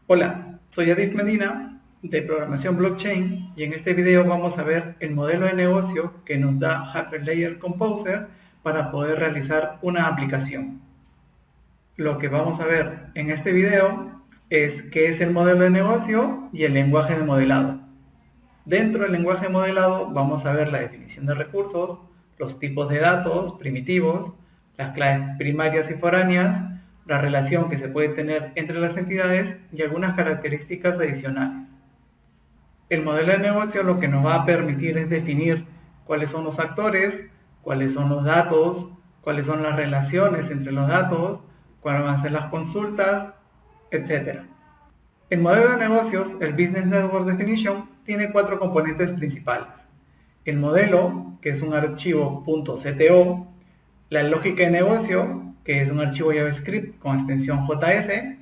Hola, soy Adif Medina de Programación Blockchain y en este video vamos a ver el modelo de negocio que nos da Hyperledger Composer para poder realizar una aplicación. Lo que vamos a ver en este video es qué es el modelo de negocio y el lenguaje de modelado. Dentro del lenguaje de modelado vamos a ver la definición de recursos, los tipos de datos primitivos, las claves primarias y foráneas, la relación que se puede tener entre las entidades y algunas características adicionales. El modelo de negocio lo que nos va a permitir es definir cuáles son los actores, cuáles son los datos, cuáles son las relaciones entre los datos, cuáles van a ser las consultas, etc. El modelo de negocios, el Business Network Definition, tiene 4 componentes principales. El modelo, que es un archivo .cto, la lógica de negocio, que es un archivo JavaScript con extensión JS,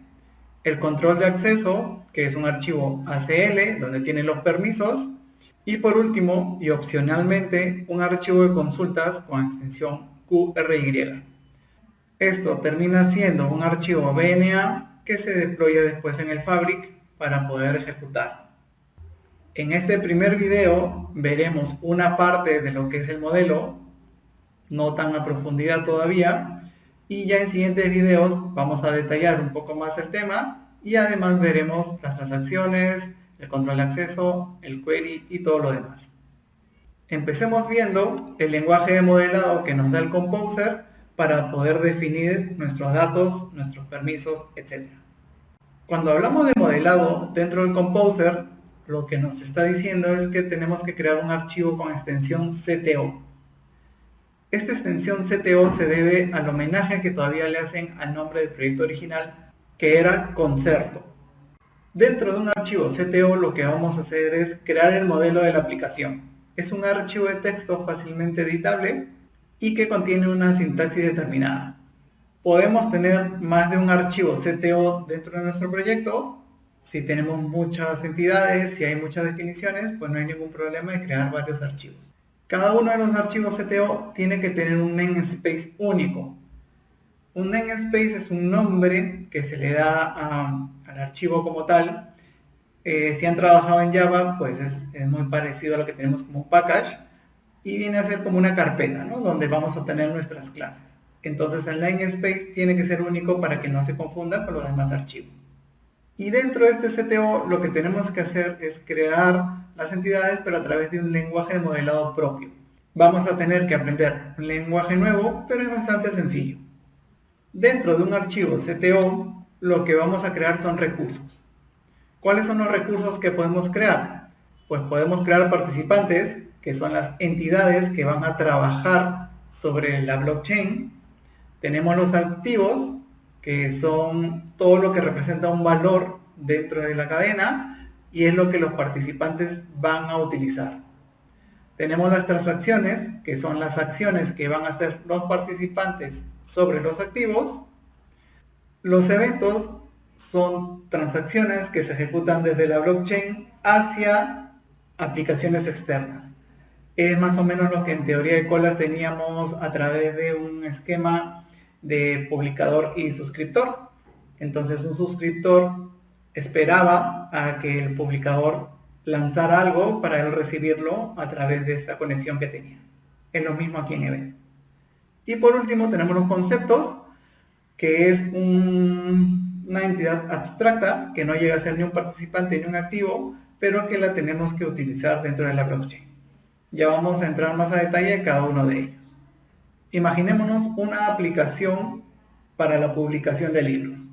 el control de acceso, que es un archivo ACL, donde tiene los permisos, y por último, y opcionalmente, un archivo de consultas con extensión QRY. Esto termina siendo un archivo BNA que se deploya después en el Fabric para poder ejecutar. En este primer video veremos una parte de lo que es el modelo, no tan a profundidad todavía, y ya en siguientes videos vamos a detallar un poco más el tema y además veremos las transacciones, el control de acceso, el query y todo lo demás. Empecemos viendo el lenguaje de modelado que nos da el Composer para poder definir nuestros datos, nuestros permisos, etc. Cuando hablamos de modelado dentro del Composer, lo que nos está diciendo es que tenemos que crear un archivo con extensión CTO. Esta extensión CTO se debe al homenaje que todavía le hacen al nombre del proyecto original, que era Concerto. Dentro de un archivo CTO lo que vamos a hacer es crear el modelo de la aplicación. Es un archivo de texto fácilmente editable y que contiene una sintaxis determinada. Podemos tener más de un archivo CTO dentro de nuestro proyecto. Si tenemos muchas entidades, si hay muchas definiciones, pues no hay ningún problema de crear varios archivos. Cada uno de los archivos CTO tiene que tener un namespace único. Un namespace es un nombre que se le da al archivo como tal. Si han trabajado en Java, pues es muy parecido a lo que tenemos como un package y viene a ser como una carpeta, ¿no? Donde vamos a tener nuestras clases. Entonces el namespace tiene que ser único para que no se confunda con los demás archivos. Y dentro de este CTO lo que tenemos que hacer es crear las entidades, pero a través de un lenguaje de modelado propio. Vamos a tener que aprender un lenguaje nuevo, pero es bastante sencillo. Dentro de un archivo CTO, lo que vamos a crear son recursos. ¿Cuáles son los recursos que podemos crear? Pues podemos crear participantes, que son las entidades que van a trabajar sobre la blockchain. Tenemos los activos, que son todo lo que representa un valor dentro de la cadena y es lo que los participantes van a utilizar. Tenemos las transacciones, que son las acciones que van a hacer los participantes sobre los activos. Los eventos son transacciones que se ejecutan desde la blockchain hacia aplicaciones externas. Es más o menos lo que en teoría de colas teníamos a través de un esquema de publicador y suscriptor. Entonces un suscriptor esperaba a que el publicador lanzara algo para él recibirlo a través de esta conexión que tenía. Es lo mismo aquí en Event. Y por último tenemos los conceptos, que es una entidad abstracta que no llega a ser ni un participante ni un activo, pero que la tenemos que utilizar dentro de la blockchain. Ya vamos a entrar más a detalle en cada uno de ellos. Imaginémonos una aplicación para la publicación de libros.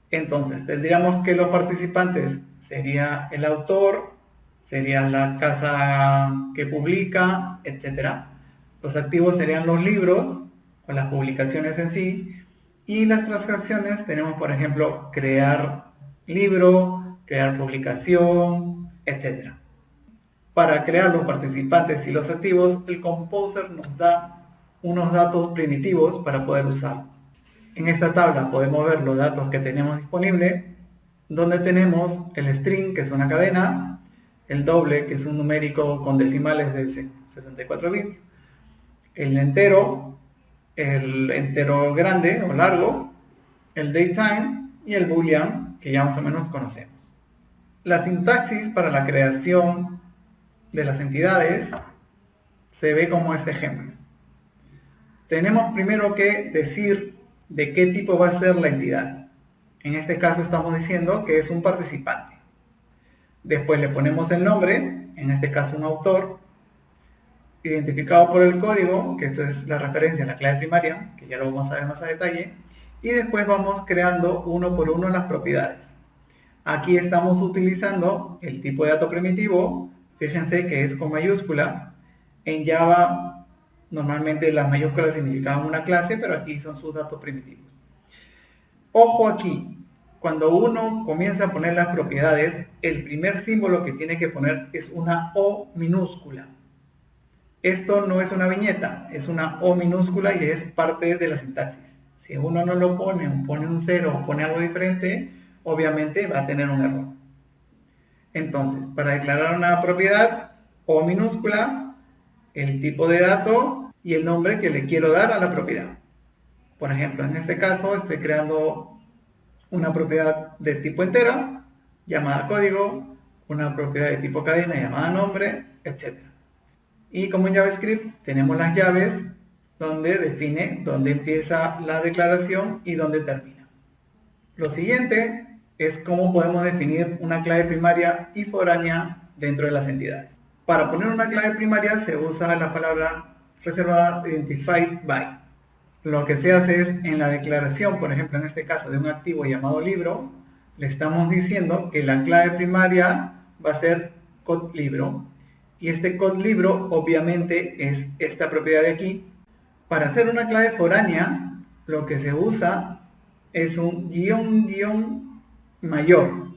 Entonces, tendríamos que los participantes sería el autor, sería la casa que publica, etc. Los activos serían los libros o las publicaciones en sí. Y las transacciones tenemos, por ejemplo, crear libro, crear publicación, etc. Para crear los participantes y los activos, el Composer nos da unos datos primitivos para poder usarlos. En esta tabla podemos ver los datos que tenemos disponibles, donde tenemos el string, que es una cadena, el doble, que es un numérico con decimales de 64 bits, el entero grande o largo, el datetime, y el boolean, que ya más o menos conocemos. La sintaxis para la creación de las entidades se ve como este ejemplo. Tenemos primero que decir de qué tipo va a ser la entidad. En este caso estamos diciendo que es un participante. Después le ponemos el nombre, en este caso un autor, identificado por el código, que esto es la referencia a la clave primaria, que ya lo vamos a ver más a detalle, y después vamos creando uno por uno las propiedades. Aquí estamos utilizando el tipo de dato primitivo, fíjense que es con mayúscula. En Java normalmente las mayúsculas significaban una clase, pero aquí son sus datos primitivos. Ojo aquí, cuando uno comienza a poner las propiedades, el primer símbolo que tiene que poner es una O minúscula. Esto no es una viñeta, es una O minúscula y es parte de la sintaxis. Si uno no lo pone, o pone un 0 o pone algo diferente, obviamente va a tener un error. Entonces, para declarar una propiedad, O minúscula, el tipo de dato y el nombre que le quiero dar a la propiedad. Por ejemplo, en este caso estoy creando una propiedad de tipo entera, llamada código, una propiedad de tipo cadena llamada nombre, etc. Y como en JavaScript tenemos las llaves donde define dónde empieza la declaración y dónde termina. Lo siguiente es cómo podemos definir una clave primaria y foránea dentro de las entidades. Para poner una clave primaria se usa la palabra reservada identified by. Lo que se hace es en la declaración, por ejemplo en este caso de un activo llamado libro, le estamos diciendo que la clave primaria va a ser code libro. Y este code libro obviamente es esta propiedad de aquí. Para hacer una clave foránea, lo que se usa es un guión mayor.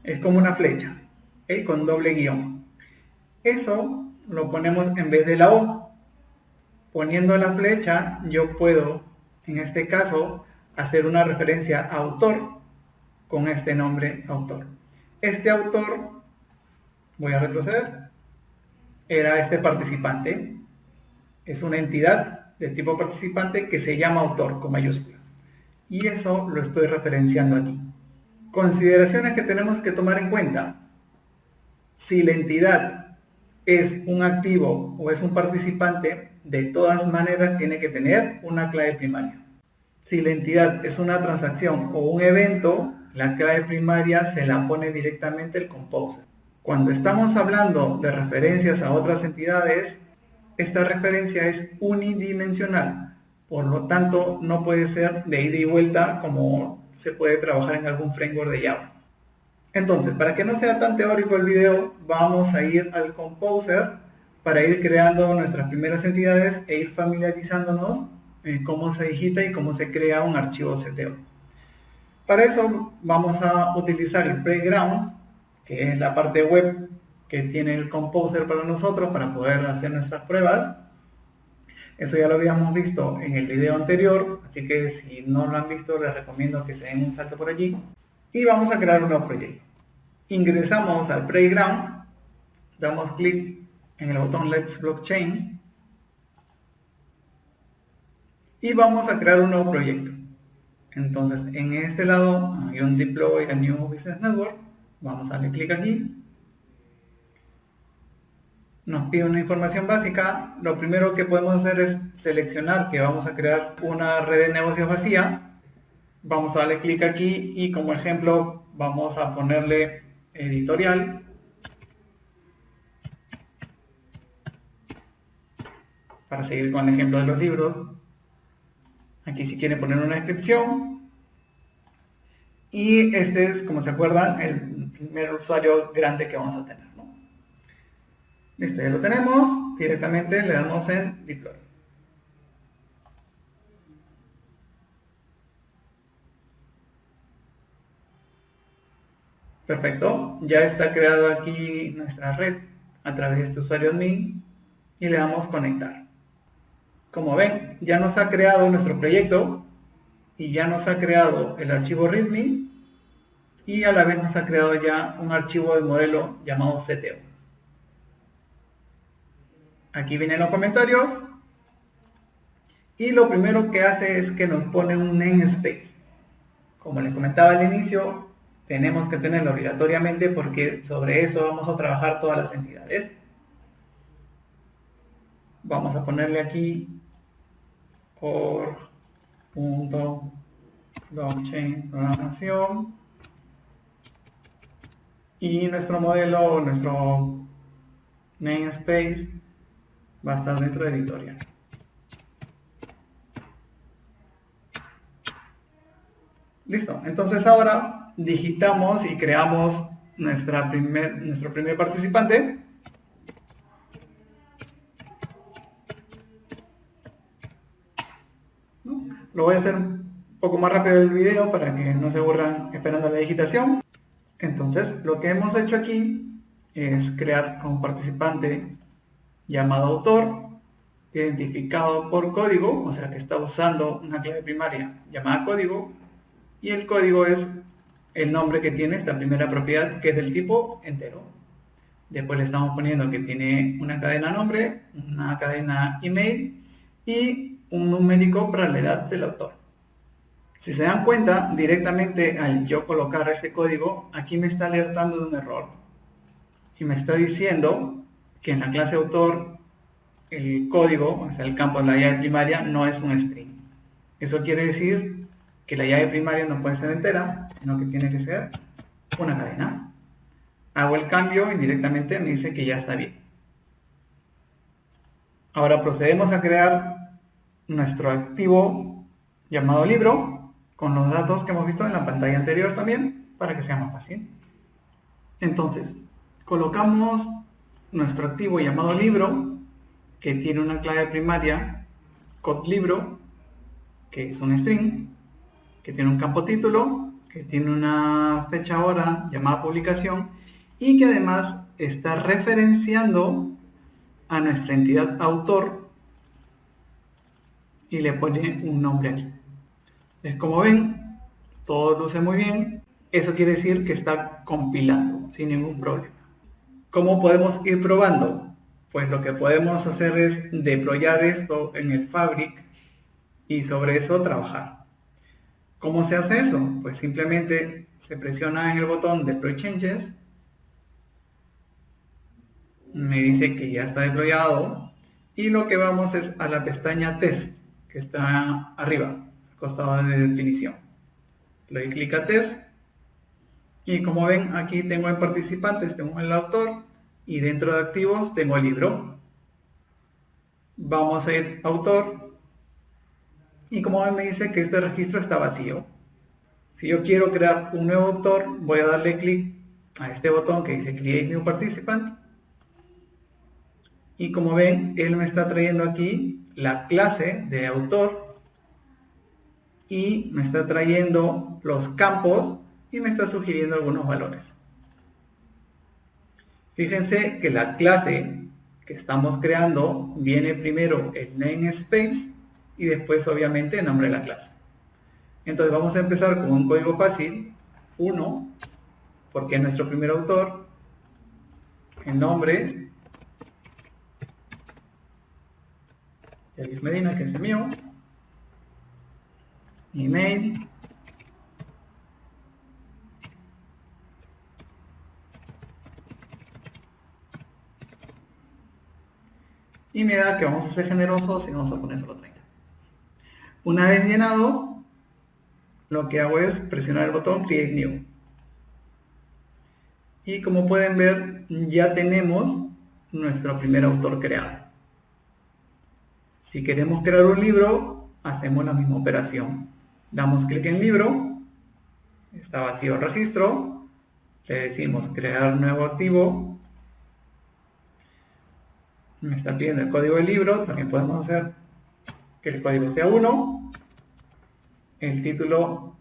Es como una flecha, ¿okay? Con doble guión. Eso lo ponemos en vez de la O. Poniendo la flecha, yo puedo, en este caso, hacer una referencia a autor con este nombre autor. Este autor, voy a retroceder, era este participante. Es una entidad de tipo participante que se llama autor con mayúscula. Y eso lo estoy referenciando aquí. Consideraciones que tenemos que tomar en cuenta. Si la entidad es un activo o es un participante, de todas maneras tiene que tener una clave primaria. Si la entidad es una transacción o un evento, la clave primaria se la pone directamente el composer. Cuando estamos hablando de referencias a otras entidades, esta referencia es unidimensional, por lo tanto no puede ser de ida y vuelta como se puede trabajar en algún framework de Java. Entonces, para que no sea tan teórico el video, vamos a ir al Composer para ir creando nuestras primeras entidades e ir familiarizándonos en cómo se digita y cómo se crea un archivo CTO. Para eso vamos a utilizar el Playground, que es la parte web que tiene el Composer para nosotros para poder hacer nuestras pruebas. Eso ya lo habíamos visto en el video anterior, así que si no lo han visto les recomiendo que se den un salto por allí. Y vamos a crear un nuevo proyecto. Ingresamos al Playground, damos clic en el botón Let's Blockchain y vamos a crear un nuevo proyecto. Entonces en este lado hay un Deploy a New Business Network, vamos a darle clic aquí. Nos pide una información básica. Lo primero que podemos hacer es seleccionar que vamos a crear una red de negocios vacía. Vamos a darle clic aquí y como ejemplo vamos a ponerle editorial. Para seguir con el ejemplo de los libros. Aquí si quieren poner una descripción. Y este es, como se acuerdan, el primer usuario grande que vamos a tener, ¿no? Listo, ya lo tenemos. Directamente le damos en Deploy. Perfecto, ya está creado aquí nuestra red a través de este usuario admin y le damos conectar. Como ven, ya nos ha creado nuestro proyecto y ya nos ha creado el archivo README y a la vez nos ha creado ya un archivo de modelo llamado CTO. Aquí vienen los comentarios y lo primero que hace es que nos pone un namespace. Como les comentaba al inicio, tenemos que tenerlo obligatoriamente porque sobre eso vamos a trabajar todas las entidades. Vamos a ponerle aquí org.blockchain programación y nuestro modelo, nuestro namespace va a estar dentro de editorial. Listo, entonces ahora digitamos y creamos nuestro primer participante. Lo voy a hacer un poco más rápido el video para que no se aburran esperando la digitación. Entonces, lo que hemos hecho aquí es crear a un participante llamado autor, identificado por código, o sea que está usando una clave primaria llamada código, y el código es el nombre que tiene esta primera propiedad, que es del tipo entero. Después le estamos poniendo que tiene una cadena nombre, una cadena email y un numérico para la edad del autor. Si se dan cuenta, directamente al yo colocar este código, aquí me está alertando de un error. Y me está diciendo que en la clase autor, el código, o sea, el campo de la llave primaria, no es un string. Eso quiere decir que la llave primaria no puede ser entera, sino que tiene que ser una cadena. Hago el cambio y directamente me dice que ya está bien. Ahora procedemos a crear nuestro activo llamado libro, con los datos que hemos visto en la pantalla anterior también, para que sea más fácil. Entonces, colocamos nuestro activo llamado libro, que tiene una clave primaria, code_libro, que es un string, que tiene un campo título, que tiene una fecha hora llamada publicación, y que además está referenciando a nuestra entidad autor y le pone un nombre aquí. Entonces, como ven, todo luce muy bien. Eso quiere decir que está compilando sin ningún problema. ¿Cómo podemos ir probando? Pues lo que podemos hacer es deployar esto en el Fabric y sobre eso trabajar. ¿Cómo se hace eso? Pues simplemente se presiona en el botón Deploy Changes, me dice que ya está deployado y lo que vamos es a la pestaña Test, que está arriba, al costado de definición. Le doy clic a Test y como ven aquí tengo en participantes, tengo el autor y dentro de activos tengo el libro. Vamos a ir a autor y como ven me dice que este registro está vacío. Si yo quiero crear un nuevo autor, voy a darle clic a este botón que dice Create New Participant. Y como ven, él me está trayendo aquí la clase de autor y me está trayendo los campos y me está sugiriendo algunos valores. Fíjense que la clase que estamos creando viene primero el namespace y después obviamente el nombre de la clase. Entonces vamos a empezar con un código fácil, 1, porque es nuestro primer autor, el nombre, Elif Medina, que es el mío, email, y me da que vamos a ser generosos y vamos a poner solo 30. Una vez llenado, lo que hago es presionar el botón Create New. Y como pueden ver, ya tenemos nuestro primer autor creado. Si queremos crear un libro, hacemos la misma operación. Damos clic en libro, está vacío el registro, le decimos crear nuevo activo, me está pidiendo el código del libro, también podemos hacer que el código sea 1, el título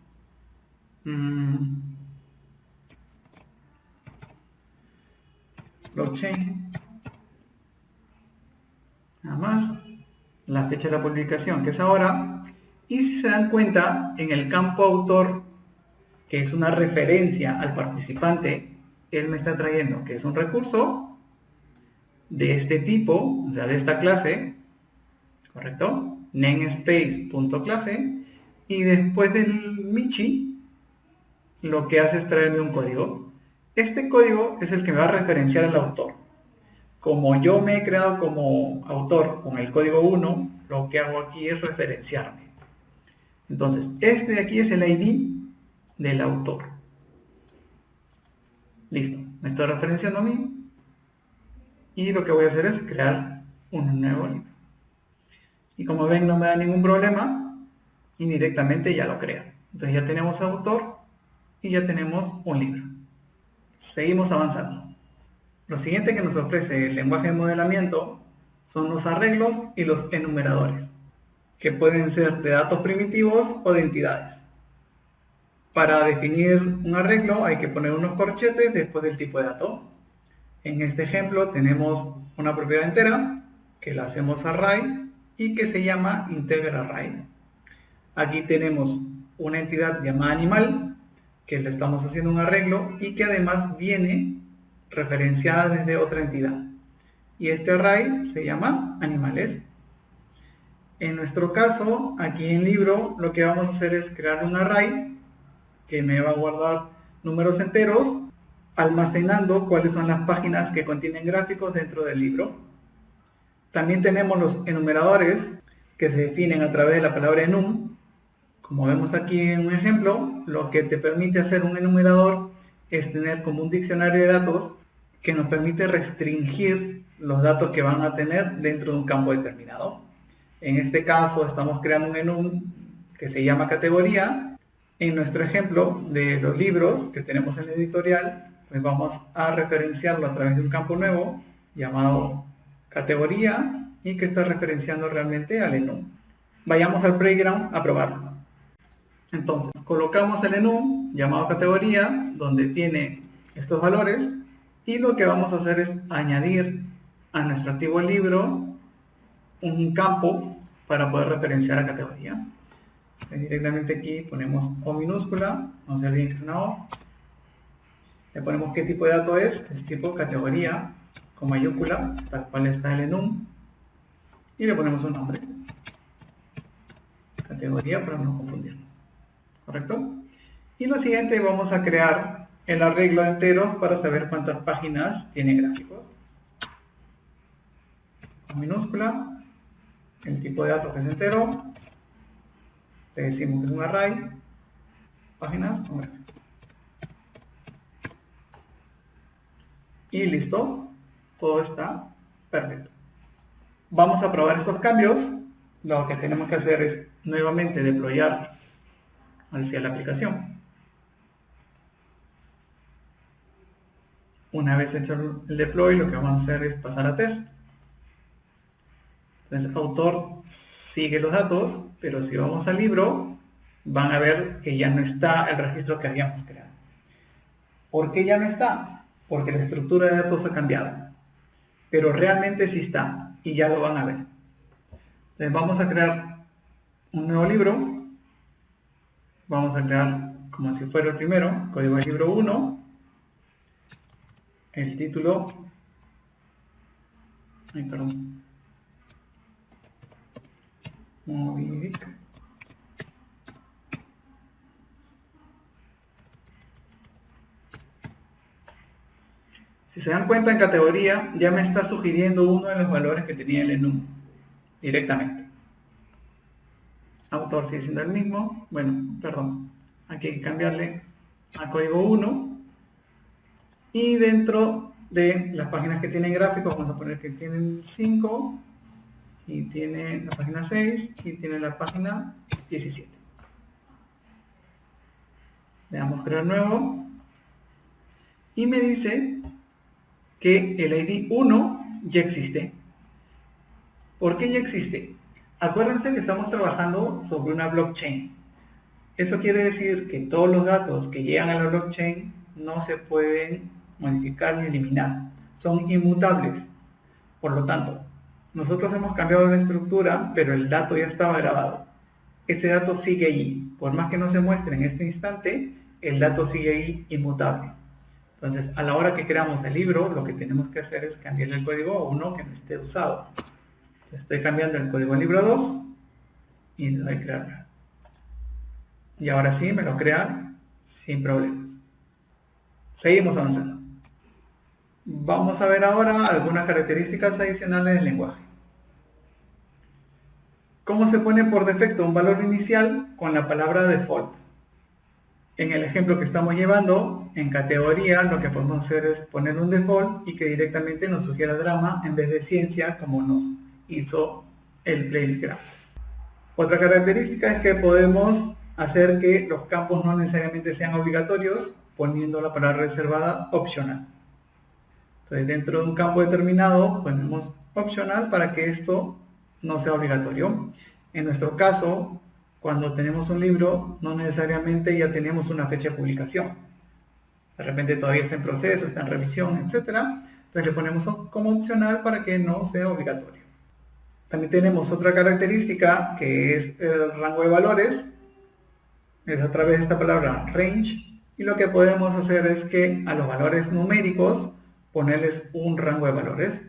blockchain, nada más, la fecha de la publicación que es ahora, y si se dan cuenta en el campo autor, que es una referencia al participante, él me está trayendo que es un recurso de este tipo, o sea de esta clase, ¿correcto? Namespace.clase, y después del Michi lo que hace es traerme un código. Este código es el que me va a referenciar al autor. Como yo me he creado como autor con el código 1, lo que hago aquí es referenciarme. Entonces, este de aquí es el ID del autor. Listo, me estoy referenciando a mí. Y lo que voy a hacer es crear un nuevo libro. Y como ven, no me da ningún problema. Y directamente ya lo crea. Entonces ya tenemos autor y ya tenemos un libro. Seguimos avanzando. Lo siguiente que nos ofrece el lenguaje de modelamiento son los arreglos y los enumeradores, que pueden ser de datos primitivos o de entidades. Para definir un arreglo hay que poner unos corchetes después del tipo de dato. En este ejemplo tenemos una propiedad entera que la hacemos array y que se llama integer array. Aquí tenemos una entidad llamada animal que le estamos haciendo un arreglo y que además viene referenciada desde otra entidad. Y este array se llama animales. En nuestro caso, aquí en libro, lo que vamos a hacer es crear un array que me va a guardar números enteros, almacenando cuáles son las páginas que contienen gráficos dentro del libro. También tenemos los enumeradores que se definen a través de la palabra enum. Como vemos aquí en un ejemplo, lo que te permite hacer un enumerador es tener como un diccionario de datos que nos permite restringir los datos que van a tener dentro de un campo determinado. En este caso estamos creando un enum que se llama categoría. En nuestro ejemplo de los libros que tenemos en la editorial, pues vamos a referenciarlo a través de un campo nuevo llamado categoría y que está referenciando realmente al enum. Vayamos al playground a probarlo. Entonces, colocamos el enum llamado categoría, donde tiene estos valores, y lo que vamos a hacer es añadir a nuestro antiguo libro un campo para poder referenciar a categoría. Directamente aquí ponemos O minúscula, no se olviden que es una O. Le ponemos qué tipo de dato es tipo categoría, con mayúscula, tal cual está el enum, y le ponemos un nombre. Categoría para no confundirnos. ¿Correcto? Y lo siguiente, vamos a crear el arreglo de enteros para saber cuántas páginas tiene gráficos. Con minúscula, el tipo de datos que es entero, le decimos que es un array, páginas con gráficos. Y listo, todo está perfecto. Vamos a probar estos cambios. Lo que tenemos que hacer es nuevamente deployar hacia la aplicación. Una vez hecho el deploy, lo que vamos a hacer es pasar a test. Entonces, autor sigue los datos, pero si vamos al libro, van a ver que ya no está el registro que habíamos creado. ¿Por qué ya no está? Porque la estructura de datos ha cambiado. Pero realmente sí está, y ya lo van a ver. Entonces, vamos a crear un nuevo libro. Vamos a crear como si fuera el primero, código del libro 1, el título, Moby Dick. Si se dan cuenta, en categoría ya me está sugiriendo uno de los valores que tenía el enum directamente. Autor sigue siendo el mismo. Bueno, perdón, aquí hay que cambiarle a código 1. Y dentro de las páginas que tienen gráficos, vamos a poner que tienen 5, y tiene la página 6, y tiene la página 17. Le damos crear nuevo, y me dice que el ID 1 ya existe. ¿Por qué ya existe? Acuérdense que estamos trabajando sobre una blockchain. Eso quiere decir que todos los datos que llegan a la blockchain no se pueden modificar ni eliminar. Son inmutables. Por lo tanto, nosotros hemos cambiado la estructura, pero el dato ya estaba grabado. Ese dato sigue ahí. Por más que no se muestre en este instante, el dato sigue ahí inmutable. Entonces, a la hora que creamos el libro, lo que tenemos que hacer es cambiarle el código a uno que no esté usado. Estoy cambiando el código al libro 2 y le doy a crear. Y ahora sí me lo crea sin problemas. Seguimos avanzando. Vamos a ver ahora algunas características adicionales del lenguaje. ¿Cómo se pone por defecto un valor inicial con la palabra default? En el ejemplo que estamos llevando, en categoría, lo que podemos hacer es poner un default y que directamente nos sugiera drama en vez de ciencia, como nos hizo el Playgraph. Otra característica es que podemos hacer que los campos no necesariamente sean obligatorios, poniendo la palabra reservada opcional. Entonces, dentro de un campo determinado, ponemos opcional para que esto no sea obligatorio. En nuestro caso, cuando tenemos un libro, no necesariamente ya tenemos una fecha de publicación. De repente todavía está en proceso, está en revisión, etc. Entonces le ponemos como opcional para que no sea obligatorio. También tenemos otra característica que es el rango de valores. Es a través de esta palabra range. Y lo que podemos hacer es que a los valores numéricos ponerles un rango de valores.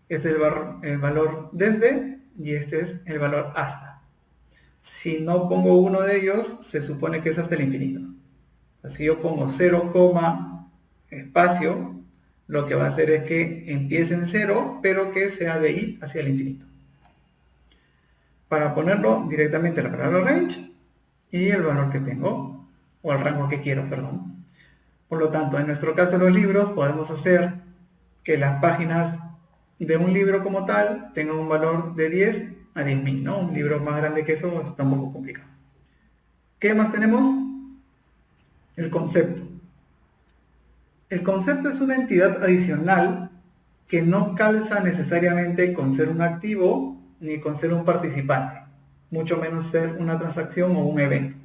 Este es el valor desde y este es el valor hasta. Si no pongo uno de ellos, se supone que es hasta el infinito. O sea, si yo pongo 0, espacio, lo que va a hacer es que empiece en 0, pero que sea de ahí hacia el infinito. Para ponerlo directamente la palabra range y el valor que tengo, o el rango que quiero, perdón. Por lo tanto, en nuestro caso de los libros, podemos hacer que las páginas de un libro como tal tengan un valor de 10 a 10.000, ¿no? Un libro más grande que eso está un poco complicado. ¿Qué más tenemos? El concepto. El concepto es una entidad adicional que no calza necesariamente con ser un activo ni con ser un participante, mucho menos ser una transacción o un evento.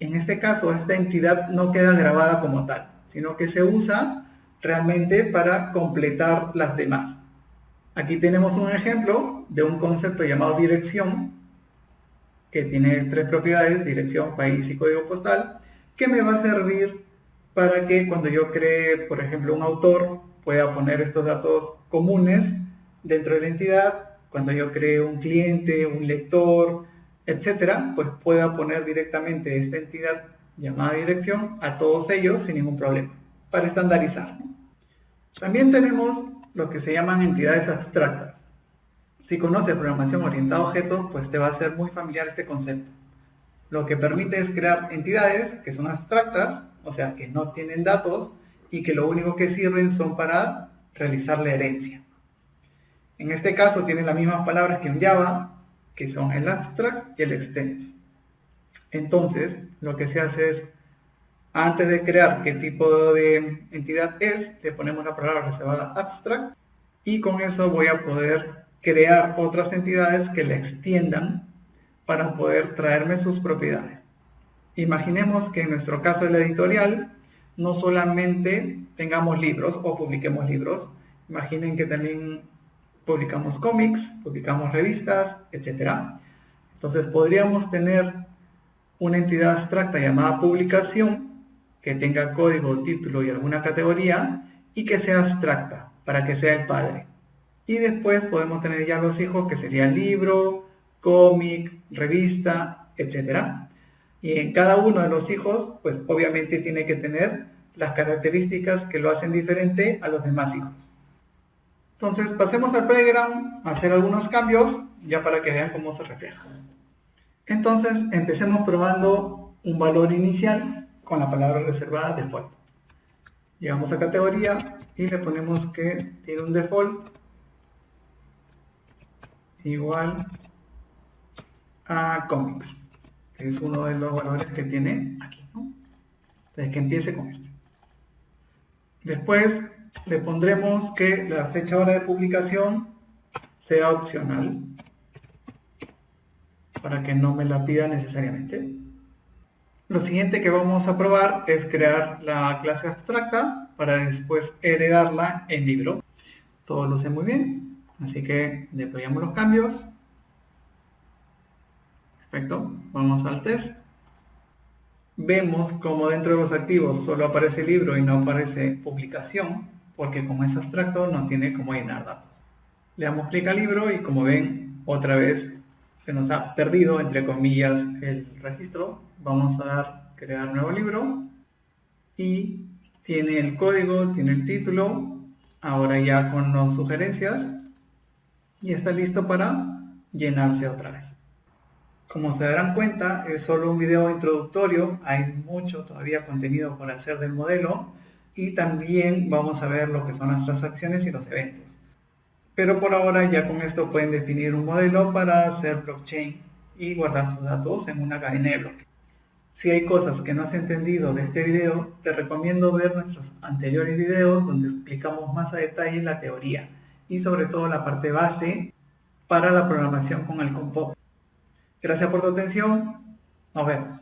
En este caso, esta entidad no queda grabada como tal, sino que se usa realmente para completar las demás. Aquí tenemos un ejemplo de un concepto llamado dirección, que tiene 3 propiedades: dirección, país y código postal, que me va a servir para que cuando yo cree, por ejemplo, un autor, pueda poner estos datos comunes dentro de la entidad. Cuando yo cree un cliente, un lector, etcétera, pues pueda poner directamente esta entidad llamada dirección a todos ellos sin ningún problema, para estandarizar, ¿no? También tenemos lo que se llaman entidades abstractas. Si conoces programación orientada a objetos, pues te va a ser muy familiar este concepto. Lo que permite es crear entidades que son abstractas, o sea, que no tienen datos y que lo único que sirven son para realizar la herencia. En este caso tienen las mismas palabras que en Java, que son el abstract y el extends. Entonces, lo que se hace es, antes de crear qué tipo de entidad es, le ponemos la palabra reservada abstract y con eso voy a poder crear otras entidades que la extiendan para poder traerme sus propiedades. Imaginemos que en nuestro caso de la editorial no solamente tengamos libros o publiquemos libros. Imaginen que también publicamos cómics, publicamos revistas, etc. Entonces podríamos tener una entidad abstracta llamada publicación que tenga código, título y alguna categoría y que sea abstracta para que sea el padre. Y después podemos tener ya los hijos, que serían libro, cómic, revista, etc. Y en cada uno de los hijos, pues obviamente tiene que tener las características que lo hacen diferente a los demás hijos. Entonces pasemos al Playground a hacer algunos cambios, ya para que vean cómo se refleja. Entonces empecemos probando un valor inicial con la palabra reservada default. Llegamos a categoría y le ponemos que tiene un default igual a comics, que es uno de los valores que tiene aquí, ¿no? Entonces que empiece con este. Después le pondremos que la fecha hora de publicación sea opcional, para que no me la pida necesariamente. Lo siguiente que vamos a probar es crear la clase abstracta para después heredarla en libro. Todo luce muy bien, así que deployamos los cambios. Perfecto, vamos al test. Vemos como dentro de los activos solo aparece libro y no aparece publicación, porque como es abstracto no tiene cómo llenar datos. Le damos clic al libro y como ven, otra vez se nos ha perdido, entre comillas, el registro. Vamos a dar crear nuevo libro y tiene el código, tiene el título, ahora ya con las sugerencias y está listo para llenarse otra vez. Como se darán cuenta, es solo un video introductorio, hay mucho todavía contenido por hacer del modelo y también vamos a ver lo que son las transacciones y los eventos. Pero por ahora ya con esto pueden definir un modelo para hacer blockchain y guardar sus datos en una cadena de bloques. Si hay cosas que no has entendido de este video, te recomiendo ver nuestros anteriores videos donde explicamos más a detalle la teoría y sobre todo la parte base para la programación con el Composer. Gracias por tu atención. Nos vemos.